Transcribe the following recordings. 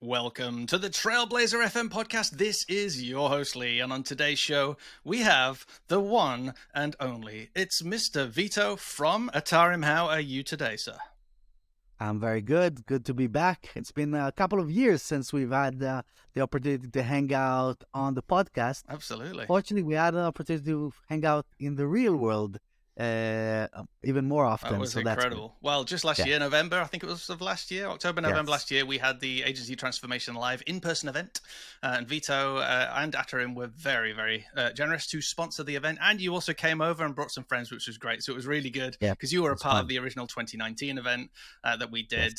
Welcome to the Trailblazer FM podcast. This is your host, Lee, and on today's show, we have the one and only. It's Mr. Vito from Atarim. How are you today, sir? I'm very good. Good to be back. It's been a couple of years since we've had the opportunity to hang out on the podcast. Absolutely. Fortunately, we had an opportunity to hang out in the real world even more often. That was incredible. Well, just last year, November, I think it was of last year, October, November last year, we had the Agency Transformation Live in-person event. And Vito and Atarim were very, very generous to sponsor the event. And you also came over and brought some friends, which was great. So it was really good because you were a part of the original 2019 event that we did,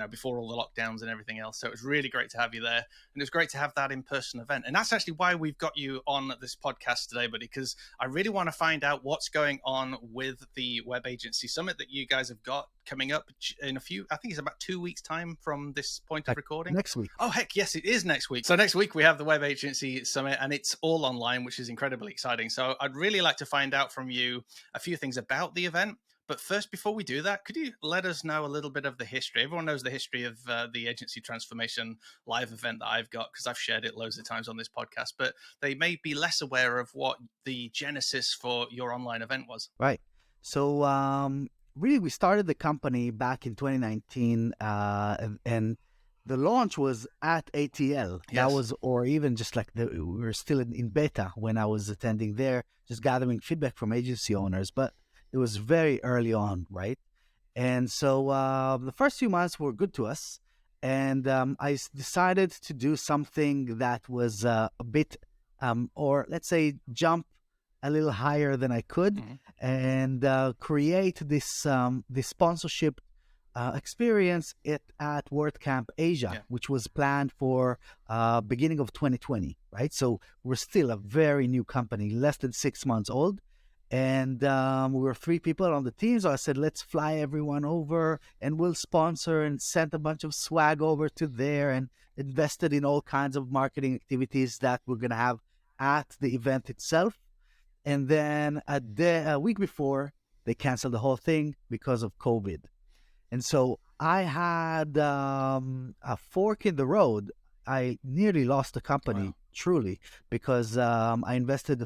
before all the lockdowns and everything else. So it was really great to have you there. And it was great to have that in-person event. And that's actually why we've got you on this podcast today, buddy, because I really want to find out what's going on with the Web Agency Summit that you guys have got coming up in I think it's about 2 weeks time from this point of recording. Next week. Oh, heck, yes, it is next week. So next week we have the Web Agency Summit and it's all online, which is incredibly exciting. So I'd really like to find out from you a few things about the event. But first, before we do that, could you let us know a little bit of the history? Everyone knows the history of the Agency Transformation Live event that I've got because I've shared it loads of times on this podcast, but they may be less aware of what the genesis for your online event was. Right. So really, we started the company back in 2019 and the launch was at ATL. Yes. That was, or even just like we were still in beta when I was attending there, just gathering feedback from agency owners. But it was very early on, right? And so the first few months were good to us. And I decided to do something that was a bit, or let's say, jump a little higher than I could and create this sponsorship experience at WordCamp Asia, which was planned for beginning of 2020, right? So we're still a very new company, less than 6 months old. And we were 3 people on the team. So I said, let's fly everyone over and we'll sponsor, and sent a bunch of swag over to there and invested in all kinds of marketing activities that we're going to have at the event itself. And then a week before, they canceled the whole thing because of COVID. And so I had a fork in the road. I nearly lost the company, truly, because I invested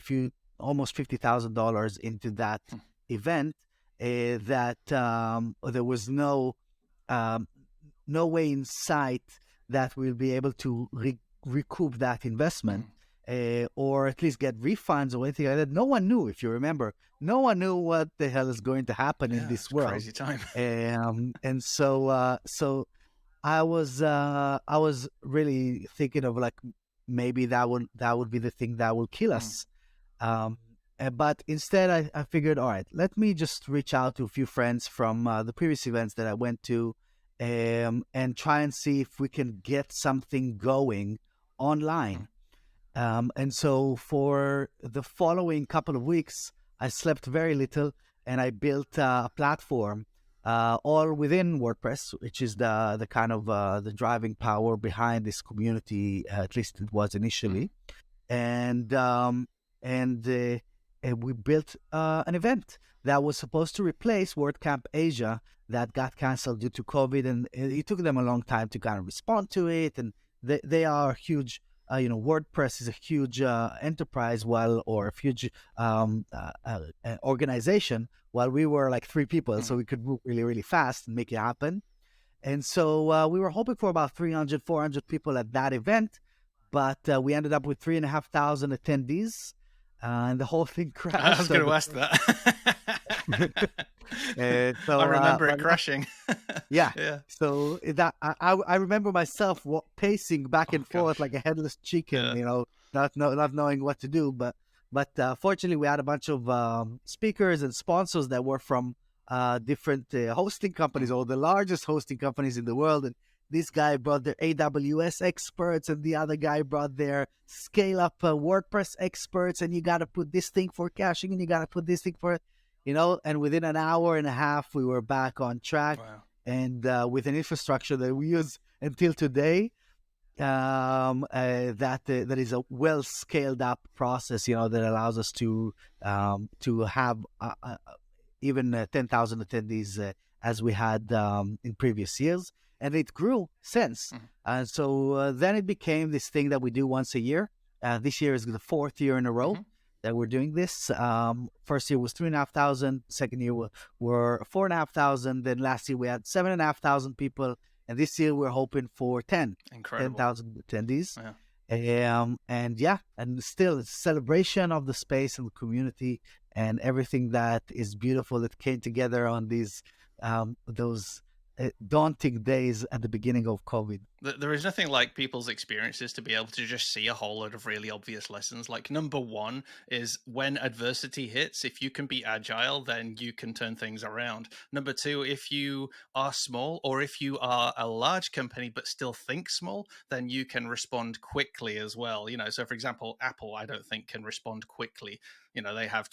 almost $50,000 into that event. That there was no way in sight that we'll be able to recoup that investment. Or at least get refunds or anything like that. No one knew, if you remember. No one knew what the hell is going to happen in this world. Crazy time. And so I was really thinking of like maybe that would be the thing that will kill us. But instead, I figured, all right, let me just reach out to a few friends from the previous events that I went to, and try and see if we can get something going online. And so for the following couple of weeks, I slept very little, and I built a platform all within WordPress, which is the kind of the driving power behind this community, at least it was initially. And we built an event that was supposed to replace WordCamp Asia that got canceled due to COVID, and it took them a long time to kind of respond to it. And they are huge. WordPress is a huge enterprise, or a huge organization, while we were like 3 people, so we could move really, really fast and make it happen. And so we were hoping for about 300, 400 people at that event, but we ended up with 3,500 attendees, and the whole thing crashed. I was going to ask that. So, I remember it crashing. Yeah. So that I remember myself pacing back and forth like a headless chicken, not knowing what to do. But fortunately, we had a bunch of speakers and sponsors that were from different hosting companies, or the largest hosting companies in the world. And this guy brought their AWS experts, and the other guy brought their scale-up WordPress experts. And you got to put this thing for caching, and you got to put this thing for, and within an hour and a half, we were back on track. Wow. And with an infrastructure that we use until today, that is a well scaled up process, that allows us to have even 10,000 attendees as we had in previous years. and it grew since. And so then it became this thing that we do once a year. This year is the 4th year in a row that we're doing this. First year was 3,500. Second year were 4,500. Then last year we had 7,500 people, and this year we're hoping for 10,000 attendees. And still it's a celebration of the space and the community and everything that is beautiful that came together on those daunting days at the beginning of COVID. There is nothing like people's experiences to be able to just see a whole lot of really obvious lessons. Like, number one is when adversity hits, if you can be agile, then you can turn things around. Number two, if you are small, or if you are a large company but still think small, then you can respond quickly as well. So for example, Apple, I don't think can respond quickly. They have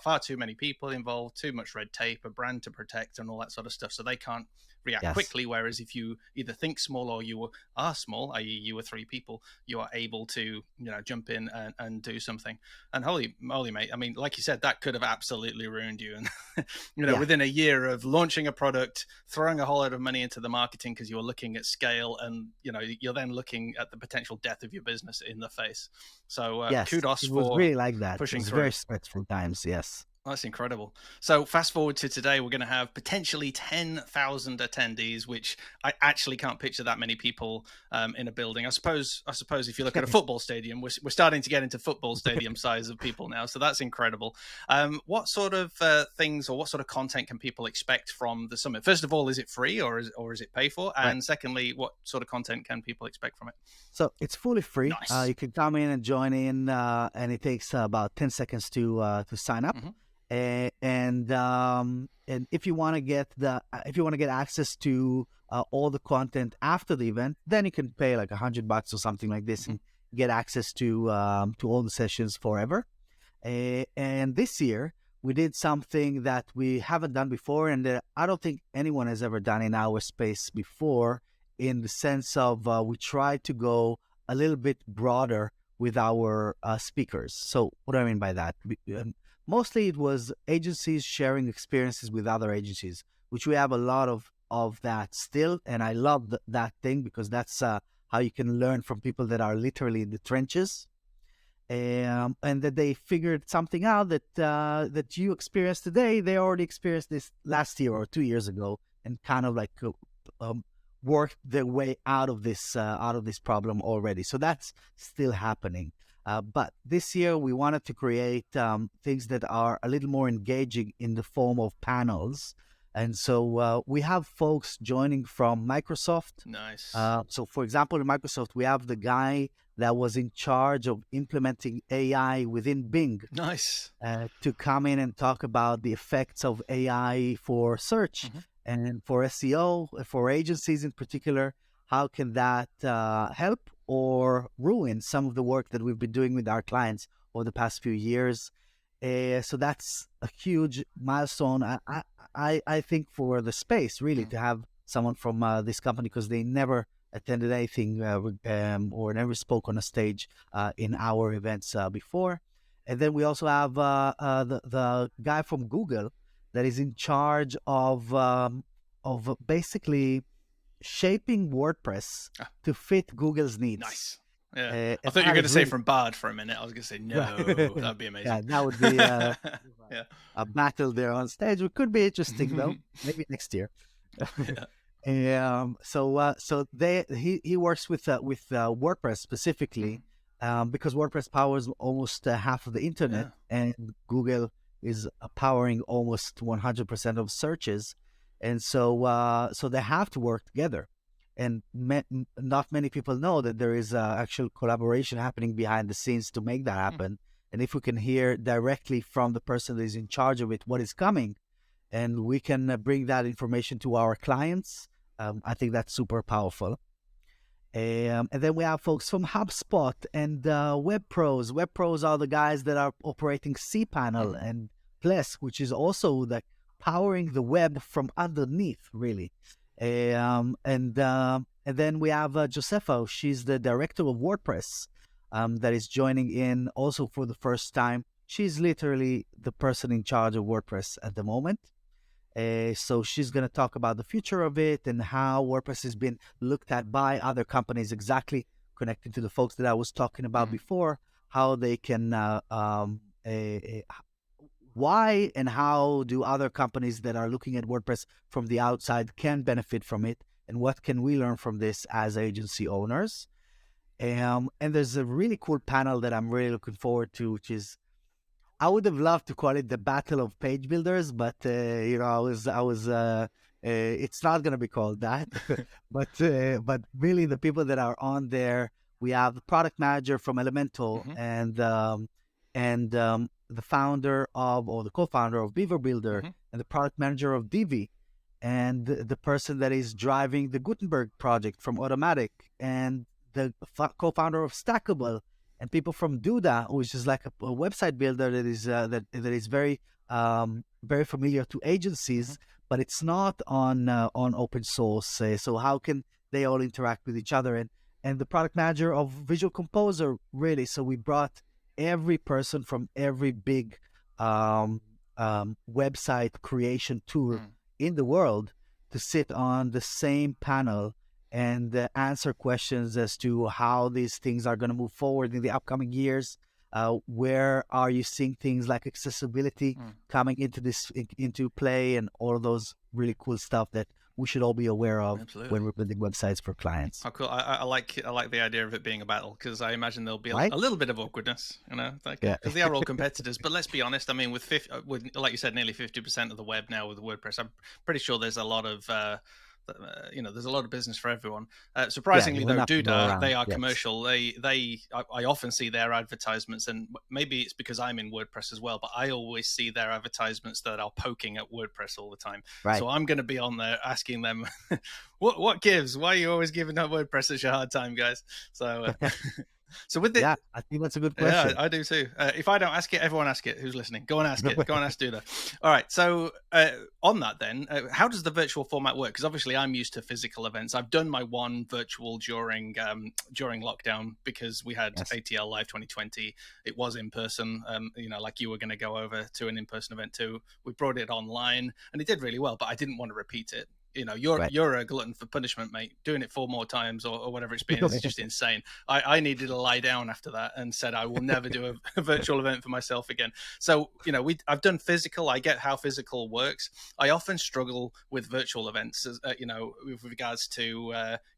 far too many people involved, too much red tape, a brand to protect, and all that sort of stuff. So they can't react quickly. Whereas if you either think small or you are small, i.e. you were 3 people, you are able to, jump in and do something. And holy moly, mate. I mean, like you said, that could have absolutely ruined you. And, within a year of launching a product, throwing a whole lot of money into the marketing because you were looking at scale, and, you're then looking at the potential death of your business in the face. So kudos it was for really like that. Pushing it was through. Very stressful times, yes. That's incredible. So fast forward to today, we're going to have potentially 10,000 attendees, which I actually can't picture that many people in a building. I suppose if you look at a football stadium, we're starting to get into football stadium size of people now. So that's incredible. What sort of things or what sort of content can people expect from the summit? First of all, is it free or is it pay for? And secondly, what sort of content can people expect from it? So it's fully free. Nice. You can come in and join in, and it takes about 10 seconds to sign up. And if you want to get access to all the content after the event, then you can pay like $100 or something like this and get access to all the sessions forever. And this year we did something that we haven't done before, and I don't think anyone has ever done in our space before, in the sense of we tried to go a little bit broader with our speakers. So what do I mean by that? Mostly it was agencies sharing experiences with other agencies, which we have a lot of that still. And I love that thing, because that's how you can learn from people that are literally in the trenches. And that they figured something out that you experienced today, they already experienced this last year or 2 years ago, and kind of like worked their way out of this problem already. So that's still happening. But this year we wanted to create things that are a little more engaging in the form of panels. And so we have folks joining from Microsoft. Nice. So for example, in Microsoft, we have the guy that was in charge of implementing AI within Bing. Nice. To come in and talk about the effects of AI for search and for SEO, for agencies in particular. How can that help or ruin some of the work that we've been doing with our clients over the past few years? So that's a huge milestone, I think, for the space, really, to have someone from this company, because they never attended anything or never spoke on a stage in our events before. And then we also have the guy from Google that is in charge of basically shaping WordPress to fit Google's needs. Nice. Yeah. I thought you were going to say from Bard for a minute. I was going to say, no, that'd be amazing. Yeah, that would be a battle there on stage. It could be interesting, though. Maybe next year. So he works with WordPress specifically, because WordPress powers almost half of the internet, and Google is powering almost 100% of searches. And so they have to work together. And not many people know that there is actual collaboration happening behind the scenes to make that happen. And if we can hear directly from the person that is in charge of it what is coming, and we can bring that information to our clients, I think that's super powerful. And then we have folks from HubSpot and Web Pros. Web Pros are the guys that are operating cPanel and Ples, which is also the powering the web from underneath, really. And then we have Josefa. She's the director of WordPress that is joining in also for the first time. She's literally the person in charge of WordPress at the moment. So she's going to talk about the future of it and how WordPress has been looked at by other companies, exactly connected to the folks that I was talking about before, how they can, why and how do other companies that are looking at WordPress from the outside can benefit from it, and what can we learn from this as agency owners. And there's a really cool panel that I'm really looking forward to, which is, I would have loved to call it the Battle of Page Builders, but it's not going to be called that. but really, the people that are on there, we have the product manager from Elemental and the founder of, or the co-founder of Beaver Builder, and the product manager of Divi, and the person that is driving the Gutenberg project from Automatic, and the co-founder of Stackable, and people from Duda, which is like a website builder that is very very familiar to agencies, but it's not on open source. So how can they all interact with each other? And the product manager of Visual Composer, really. So we brought every person from every big website creation tool in the world to sit on the same panel and answer questions as to how these things are going to move forward in the upcoming years. Where are you seeing things like accessibility coming into play, and all of those really cool stuff that we should all be aware of when we're building websites for clients. Oh, cool! I like the idea of it being a battle, because I imagine there'll be a little bit of awkwardness, because they are all competitors. But let's be honest. I mean, with like you said, nearly 50% of the web now with WordPress, I'm pretty sure there's a lot of there's a lot of business for everyone. Surprisingly, though, Duda, they are commercial. I often see their advertisements, and maybe it's because I'm in WordPress as well, but I always see their advertisements that are poking at WordPress all the time. So I'm going to be on there asking them, what gives? Why are you always giving up WordPress such a hard time, guys? So So with I think that's a good question. Yeah, I do too. If I don't ask it, everyone ask it. Who's listening? Go and ask it. Go and ask Duda. All right. So on that, then, how does the virtual format work? Because obviously, I'm used to physical events. I've done my one virtual during lockdown, because we had ATL Live 2020. It was in person. Like you were going to go over to an in-person event too. We brought it online, and it did really well. But I didn't want to repeat it. You're a glutton for punishment, mate. Doing it 4 more times or whatever it's been is just insane. I needed to lie down after that and said I will never do a virtual event for myself again. So I've done physical. I get how physical works. I often struggle with virtual events, with regards to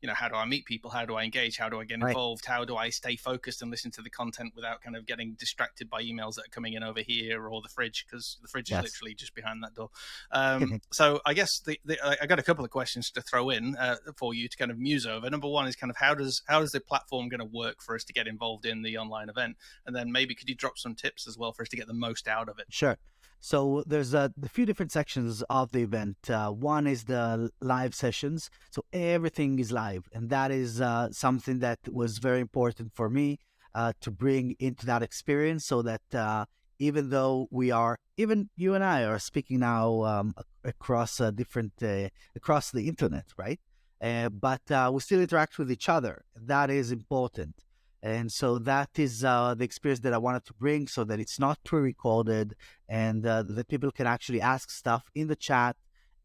how do I meet people, how do I engage, how do I get involved, how do I stay focused and listen to the content without kind of getting distracted by emails that are coming in over here, or the fridge, because the fridge is literally just behind that door. So I guess I got a couple of questions to throw in for you to kind of muse over. Number one is kind of how does the platform going to work for us to get involved in the online event, and then maybe could you drop some tips as well for us to get the most out of it? Sure. So there's a few different sections of the event. One is the live sessions. So everything is live, and that is something that was very important for me to bring into that experience, so that even though even you and I are speaking now across across the internet, right? But we still interact with each other. That is important. And so that is the experience that I wanted to bring, so that it's not pre-recorded, and that people can actually ask stuff in the chat,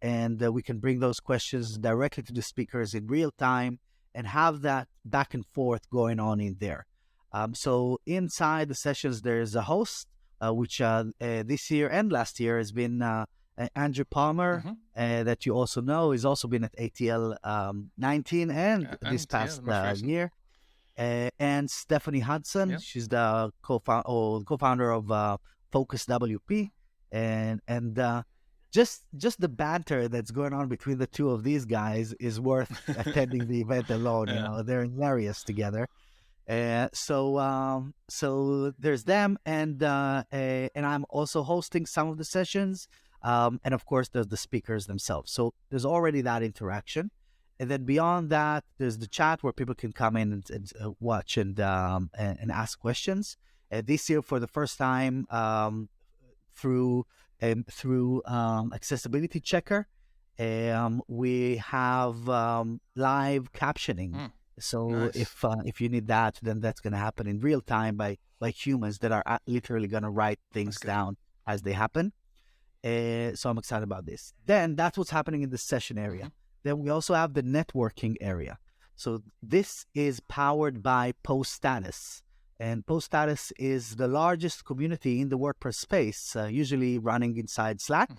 and we can bring those questions directly to the speakers in real time and have that back and forth going on in there. So inside the sessions, there's a host, which this year and last year has been Andrew Palmer, that you also know. He's also been at ATL 19 and this past year. And Stephanie Hudson, she's the co-founder of Focus WP, and just the banter that's going on between the two of these guys is worth attending the event alone. They're hilarious together. So there's them, and I'm also hosting some of the sessions, and of course there's the speakers themselves. So there's already that interaction. And then beyond that, there's the chat where people can come in and watch and ask questions. This year, for the first time, through Accessibility Checker, we have live captioning. So if you need that, then that's going to happen in real time by humans that are literally going to write things down as they happen. So I'm excited about this. Then that's what's happening in the session area. Then we also have the networking area. So this is powered by Post Status. And Post Status is the largest community in the WordPress space, usually running inside Slack,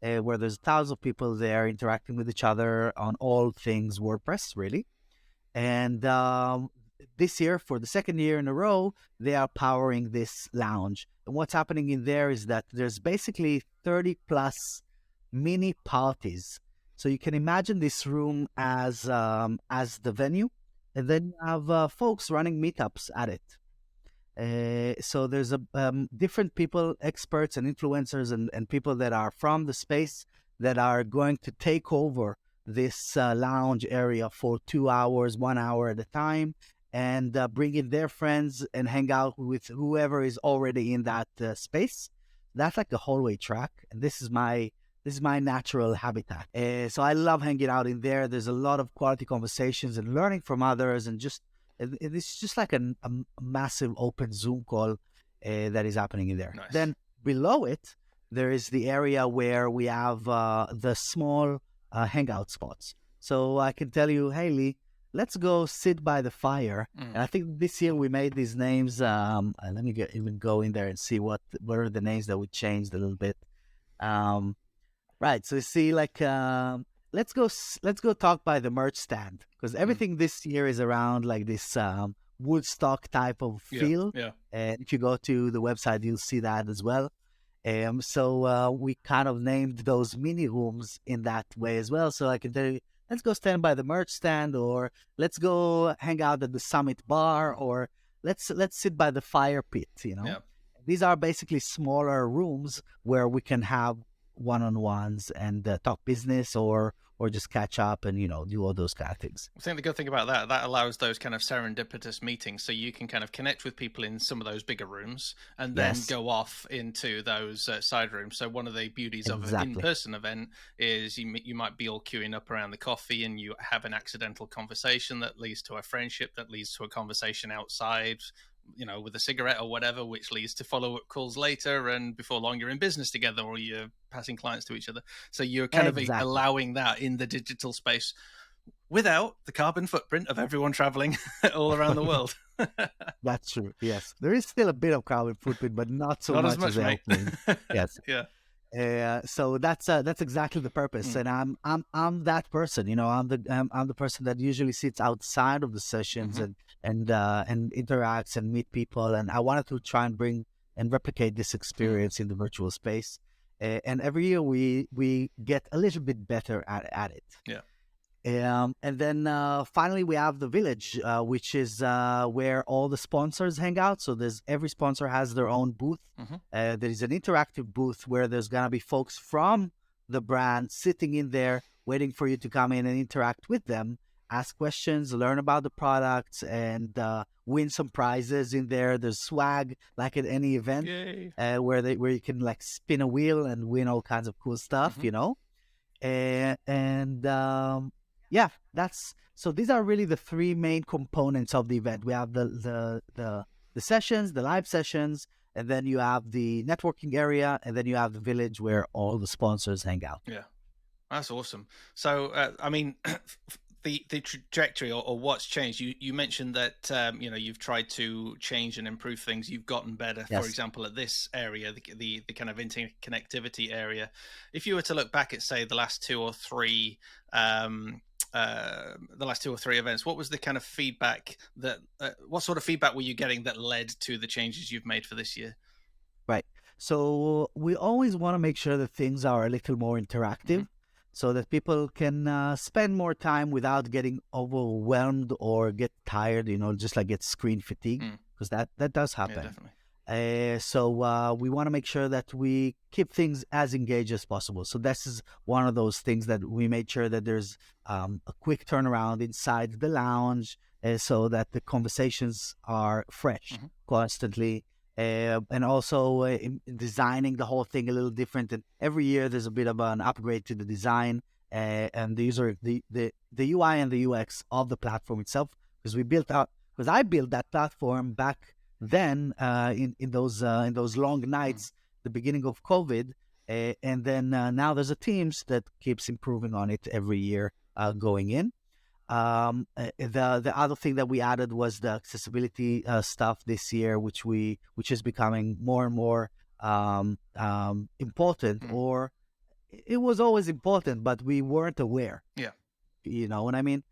where there's thousands of people there interacting with each other on all things WordPress, really. And this year, for the second year in a row, they are powering this lounge. And what's happening in there is that there's basically 30 plus mini parties. So you can imagine this room as the venue, and then you have folks running meetups at it. So there's different people, experts and influencers and people that are from the space that are going to take over this lounge area for 2 hours, 1 hour at a time, and bring in their friends and hang out with whoever is already in that space. That's like the hallway track, and this is my natural habitat. So I love hanging out in there. There's a lot of quality conversations and learning from others, and it's just like a massive open Zoom call that is happening in there. Nice. Then below it, there is the area where we have the small hangout spots. So I can tell you, hey, Lee, let's go sit by the fire. And I think this year we made these names. Let me even go in there and see what are the names that we changed a little bit. Right. So you see, like, let's go talk by the merch stand, because everything this year is around like this Woodstock type of feel. Yeah. And if you go to the website, you'll see that as well. So we kind of named those mini rooms in that way as well. So I can tell you, let's go stand by the merch stand, or let's go hang out at the Summit Bar, or let's sit by the fire pit. These are basically smaller rooms where we can have one-on-ones and talk business or just catch up and do all those kind of things. I think the good thing about that allows those kind of serendipitous meetings, so you can kind of connect with people in some of those bigger rooms and then go off into those side rooms. So one of the beauties of an in-person event is you might be all queuing up around the coffee, and you have an accidental conversation that leads to a friendship, that leads to a conversation outside, with a cigarette or whatever, which leads to follow-up calls later, and before long you're in business together, or you're passing clients to each other. So you're kind of allowing that in the digital space without the carbon footprint of everyone traveling all around the world. That's true. Yes, there is still a bit of carbon footprint, but not so much as airplane. Yes. Yeah. So that's exactly the purpose, and I'm that person. I'm the person that usually sits outside of the sessions and interacts and meet people. And I wanted to try and bring and replicate this experience in the virtual space. And every year we get a little bit better at it. Yeah. And then finally we have the village, which is where all the sponsors hang out. So every sponsor has their own booth. There is an interactive booth where there's gonna be folks from the brand sitting in there waiting for you to come in and interact with them, ask questions, learn about the products, and win some prizes in there. There's swag like at any event, where you can like spin a wheel and win all kinds of cool stuff, Yeah, so these are really the three main components of the event. We have the sessions, the live sessions, and then you have the networking area, and then you have the village where all the sponsors hang out. Yeah, that's awesome. So, the trajectory or what's changed, you mentioned that you've tried to change and improve things, you've gotten better. For example, at this area, the kind of interconnectivity area, if you were to look back at, say, the last two or three events, what was the kind of feedback that what sort of feedback were you getting that led to the changes you've made for this year? Right. So we always want to make sure that things are a little more interactive, so that people can spend more time without getting overwhelmed or get tired, just like get screen fatigue, because that does happen. Yeah, definitely. So we want to make sure that we keep things as engaged as possible. So this is one of those things that we made sure that there's a quick turnaround inside the lounge, so that the conversations are fresh constantly. And also in designing the whole thing a little different. And every year there's a bit of an upgrade to the design and the user, the UI and the UX of the platform itself, because I built that platform back then in those long nights, the beginning of COVID, And then now there's a Teams that keeps improving on it every year going in. The other thing that we added was the accessibility stuff this year, which is becoming more and more important, or it was always important, but we weren't aware. Yeah. You know what I mean?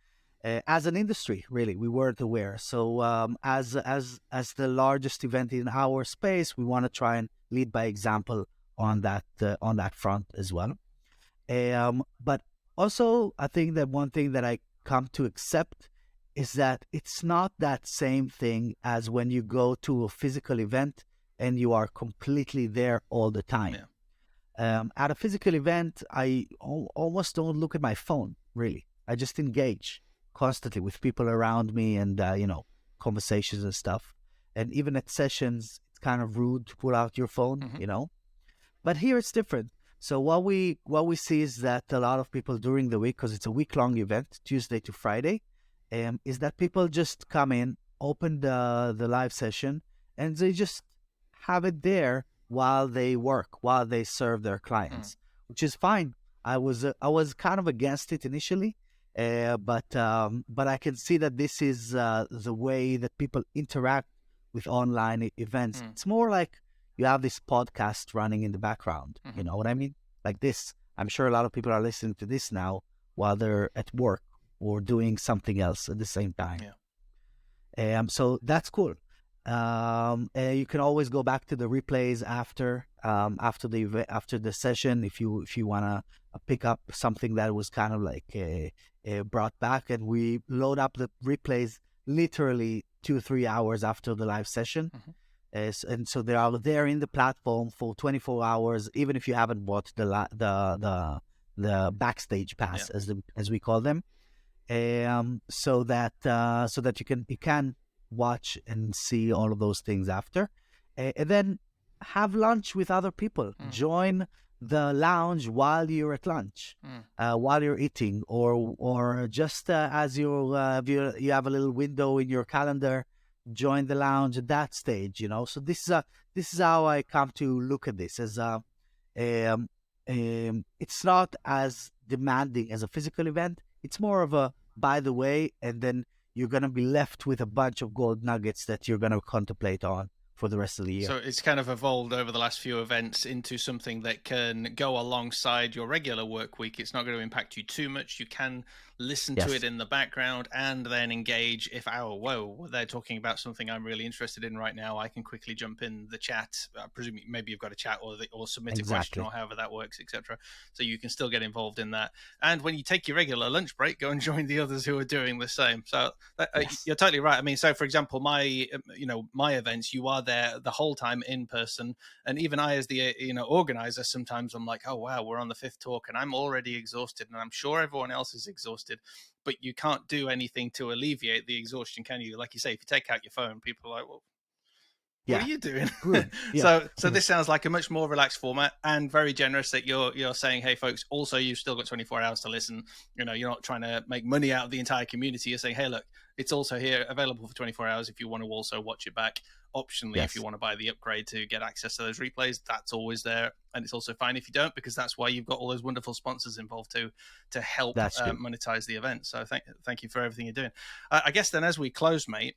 As an industry, really, we weren't aware. So as the largest event in our space, we want to try and lead by example on that front as well. But also, I think that one thing that I come to accept is that it's not that same thing as when you go to a physical event and you are completely there all the time. Yeah. At a physical event, I almost don't look at my phone, really. I just engage constantly with people around me and, conversations and stuff. And even at sessions, it's kind of rude to pull out your phone, But here it's different. So what we see is that a lot of people during the week, because it's a week-long event, Tuesday to Friday, is that people just come in, open the live session, and they just have it there while they work, while they serve their clients, which is fine. I was kind of against it initially, but I can see that this is the way that people interact with online events. It's more like you have this podcast running in the background. You know what I mean? Like this. I'm sure a lot of people are listening to this now while they're at work or doing something else at the same time. Yeah. So that's cool. You can always go back to the replays after the session if you want to pick up something that was kind of like brought back, and we load up the replays literally 2-3 hours after the live session. And so they are there in the platform for 24 hours, even if you haven't bought the backstage pass, as we call them, so that you can watch and see all of those things after, and then have lunch with other people. Join the lounge while you're at lunch, while you're eating, or just as you have a little window in your calendar. Join the lounge at that stage, So this is how I come to look at this as it's not as demanding as a physical event. It's more of a by the way, and then you're going to be left with a bunch of gold nuggets that you're going to contemplate on for the rest of the year. So it's kind of evolved over the last few events into something that can go alongside your regular work week. It's not going to impact you too much. You can listen to it in the background and then engage. If, they're talking about something I'm really interested in right now, I can quickly jump in the chat. I presume maybe you've got a chat or submit a question or however that works, etc. So you can still get involved in that. And when you take your regular lunch break, go and join the others who are doing the same. So you're totally right. I mean, so for example, my events, you are there the whole time in person, and even I, as the organizer, sometimes I'm like, oh wow, we're on the 5th talk and I'm already exhausted, and I'm sure everyone else is exhausted, but you can't do anything to alleviate the exhaustion, can you? Like you say, if you take out your phone, people are like, well, what are you doing? So this sounds like a much more relaxed format and very generous that you're saying, hey folks, also you've still got 24 hours to listen. You're not trying to make money out of the entire community. You're saying, hey, look, it's also here available for 24 hours if you want to also watch it back. Optionally, if you want to buy the upgrade to get access to those replays, that's always there. And it's also fine if you don't, because that's why you've got all those wonderful sponsors involved to help monetize the event. So thank you for everything you're doing. I guess then as we close, mate,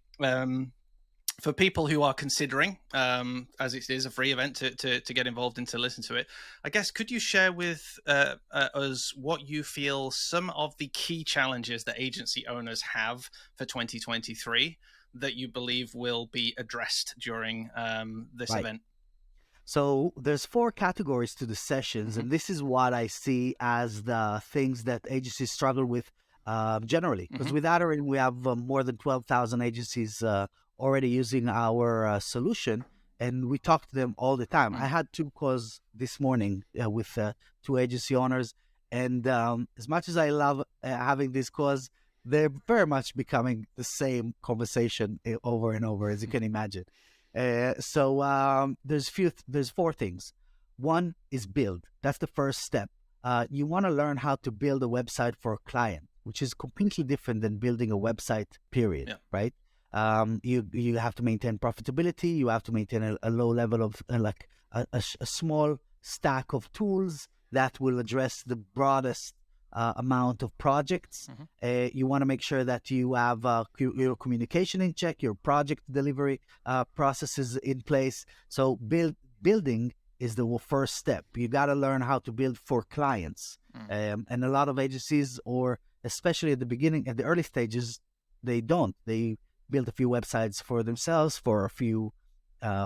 for people who are considering, as it is a free event, to get involved and to listen to it, I guess, could you share with us what you feel some of the key challenges that agency owners have for 2023 that you believe will be addressed during this event? So there's 4 categories to the sessions, and this is what I see as the things that agencies struggle with generally. Because with Adarin, we have more than 12,000 agencies already using our solution, and we talk to them all the time. I had 2 calls this morning with 2 agency owners, and as much as I love having these calls, they're very much becoming the same conversation over and over, as you can imagine. So there's 4 things. One is build. That's the first step. You want to learn how to build a website for a client, which is completely different than building a website, period, right? You have to maintain profitability. You have to maintain a low level of a small stack of tools that will address the broadest amount of projects. You want to make sure that you have your communication in check, your project delivery processes in place. So building is the first step. You got to learn how to build for clients. And a lot of agencies, or especially at the beginning, at the early stages, they don't. They build a few websites for themselves, for a few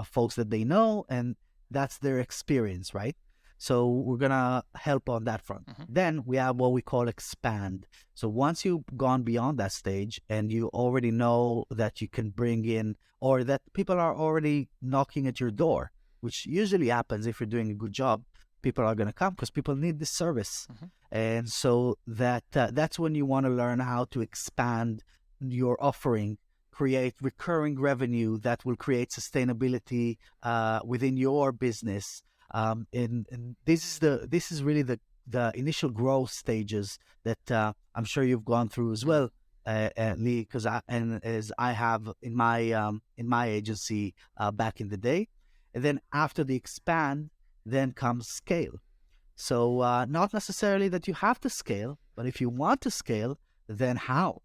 folks that they know, and that's their experience, right? So we're going to help on that front. Then we have what we call expand. So once you've gone beyond that stage and you already know that you can bring in, or that people are already knocking at your door, which usually happens if you're doing a good job, people are going to come because people need this service. And so that's when you want to learn how to expand your offering, create recurring revenue that will create sustainability within your business. And this is really the initial growth stages that I'm sure you've gone through as well, Lee, because as I have in my agency back in the day. And then after the expand, then comes scale. So not necessarily that you have to scale, but if you want to scale, then how?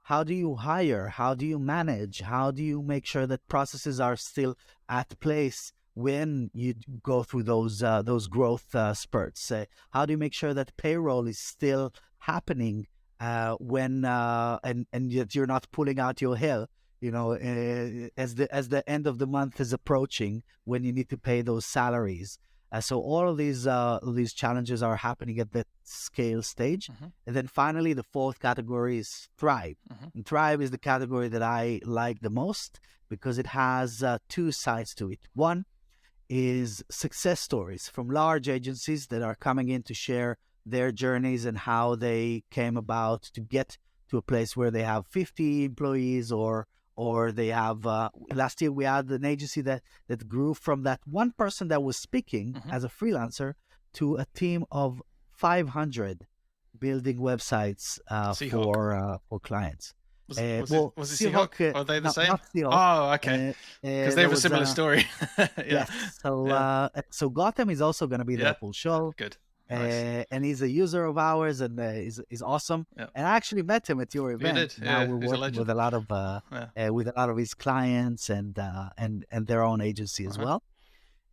How do you hire? How do you manage? How do you make sure that processes are still at place when you go through those growth spurts? How do you make sure that payroll is still happening when and yet you're not pulling out your hair, as the end of the month is approaching, when you need to pay those salaries? So all of these challenges are happening at that scale stage. And then finally, the fourth category is thrive. And thrive is the category that I like the most because it has two sides to it. One is success stories from large agencies that are coming in to share their journeys and how they came about to get to a place where they have 50 employees, or they have last year we had an agency that grew from that one person that was speaking as a freelancer to a team of 500 building websites for clients. Was it Seahawk? Are they the same? Not Seahawk. Oh, okay. Because they have a similar story. Yes. So Gotham is also going to be there for show. Good. Nice. And he's a user of ours, and is awesome. And I actually met him at your event. You did. Now we're working with a lot of his clients and their own agency as well.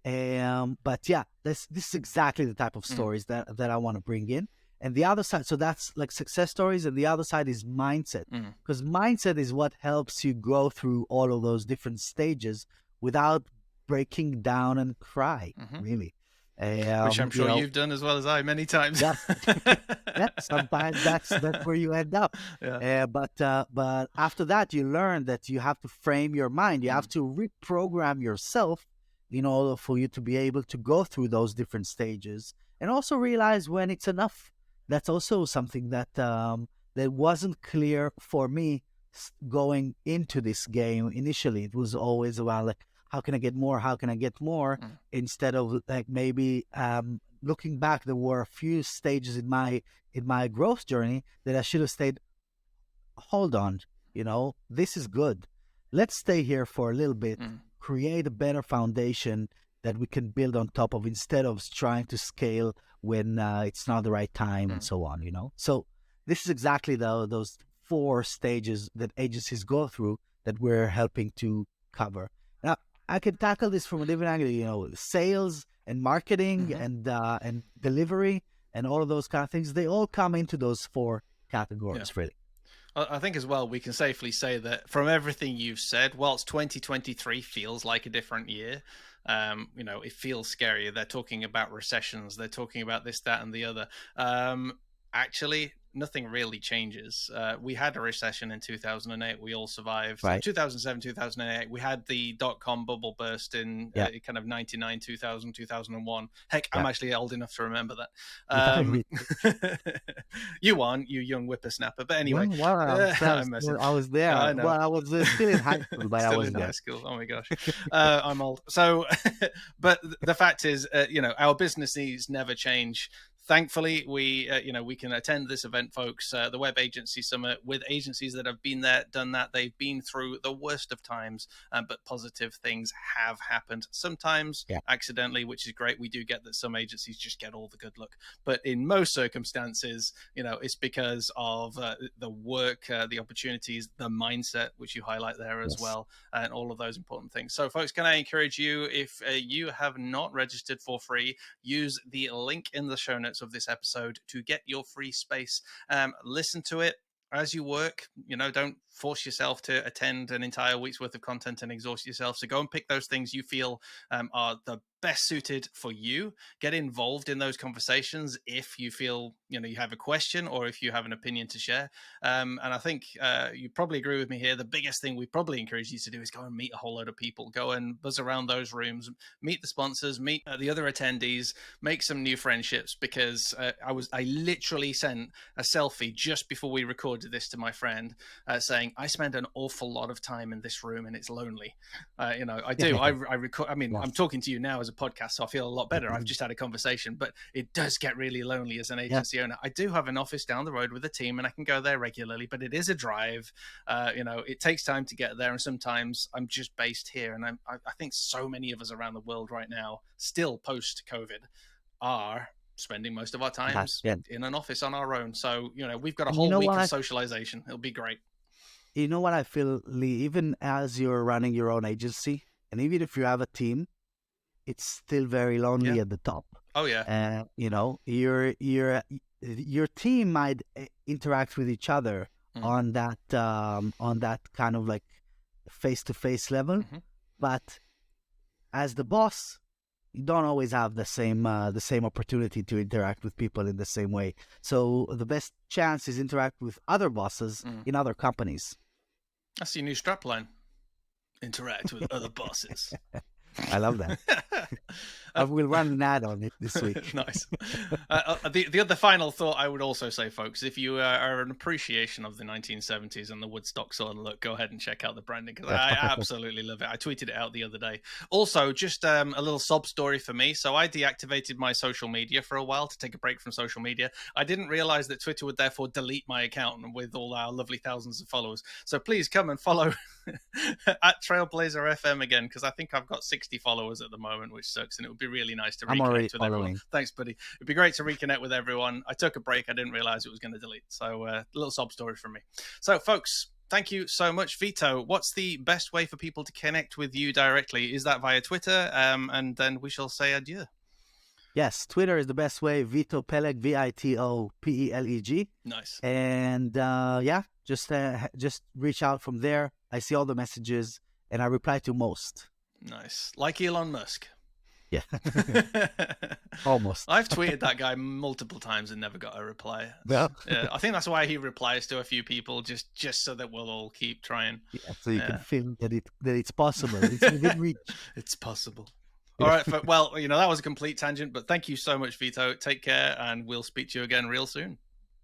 But yeah, this is exactly the type of stories that I want to bring in. And the other side, so that's like success stories, and the other side is mindset, because mindset is what helps you go through all of those different stages without breaking down and cry, really. Which I'm sure you've done as well as I many times. Yeah, sometimes that's where you end up. But after that, you learn that you have to frame your mind. You have to reprogram yourself in order for you to be able to go through those different stages, and also realize when it's enough. That's also something that that wasn't clear for me going into this game initially. It was always around like, how can I get more? How can I get more? Instead of like maybe looking back, there were a few stages in my growth journey that I should have stayed. Hold on, this is good. Let's stay here for a little bit, create a better foundation that we can build on top of, instead of trying to scale when it's not the right time and so on. So this is exactly those 4 stages that agencies go through that we're helping to cover. Now, I can tackle this from a different angle, sales and marketing and delivery and all of those kind of things. They all come into those 4 categories, really. I think as well, we can safely say that from everything you've said, whilst 2023 feels like a different year, it feels scary. They're talking about recessions. They're talking about this, that, and the other. Actually, nothing really changes. We had a recession in 2008. We all survived. Right. 2007, 2008. We had the dot-com bubble burst in kind of 99, 2000, 2001. Heck, I'm actually old enough to remember that. You aren't, you young whippersnapper. But anyway. I was there. I know. Well, I was still in high school, but I was in high school. Oh my gosh. I'm old. So, but the fact is, our business needs never change thankfully, we can attend this event, folks, the Web Agency Summit, with agencies that have been there, done that. They've been through the worst of times, but positive things have happened. Sometimes accidentally, which is great. We do get that some agencies just get all the good luck, but in most circumstances, it's because of the work, the opportunities, the mindset, which you highlight there as well, and all of those important things. So, folks, can I encourage you, if you have not registered for free, use the link in the show notes of this episode to get your free space. Listen to it as you work. Don't force yourself to attend an entire week's worth of content and exhaust yourself. So go and pick those things you feel are the best suited for you. Get involved in those conversations if you feel you have a question or if you have an opinion to share. And I think you probably agree with me here. The biggest thing we probably encourage you to do is go and meet a whole load of people. Go and buzz around those rooms, meet the sponsors, meet the other attendees, make some new friendships. Because I literally sent a selfie just before we recorded this to my friend saying, I spend an awful lot of time in this room and it's lonely. I do. I record. I mean, I'm talking to you now as a podcast, so I feel a lot better. I've just had a conversation, but it does get really lonely as an agency owner. I do have an office down the road with a team and I can go there regularly, but it is a drive. It takes time to get there, and sometimes I'm just based here. And I think so many of us around the world right now, still post-COVID, are spending most of our time in an office on our own. So, we've got a whole week of socialization. It'll be great. You know what I feel, Lee? Even as you're running your own agency, and even if you have a team, it's still very lonely at the top. Oh yeah. Your team might interact with each other on that kind of like face-to-face level, but as the boss, you don't always have the same opportunity to interact with people in the same way. So the best chance is interact with other bosses in other companies. That's your new strapline. Interact with other bosses. I love that. I will run an ad on it this week. Nice. The other final thought I would also say, folks, if you are an appreciation of the 1970s and the Woodstock sort of look, go ahead and check out the branding, because I absolutely love it. I tweeted it out the other day. Also, just a little sob story for me. So I deactivated my social media for a while to take a break from social media. I didn't realize that Twitter would therefore delete my account with all our lovely thousands of followers. So please come and follow at Trailblazer FM again, because I think I've got 60 followers at the moment, which sucks, and it would be really nice to reconnect with everyone. Thanks, buddy. It'd be great to reconnect with everyone. I took a break. I didn't realize it was going to delete. So a little sob story from me. So, folks, thank you so much. Vito, what's the best way for people to connect with you directly? Is that via Twitter? And then we shall say adieu. Yes, Twitter is the best way. Vito Peleg, VitoPeleg. Nice. And just reach out from there. I see all the messages and I reply to most. Nice. Like Elon Musk. Yeah. Almost. I've tweeted that guy multiple times and never got a reply. Well, yeah, I think that's why he replies to a few people, just so that we'll all keep trying. Yeah, so you can feel that it's possible. It's within reach. It's possible. All right. Well, that was a complete tangent, but thank you so much, Vito. Take care, and we'll speak to you again real soon.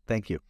Thank you.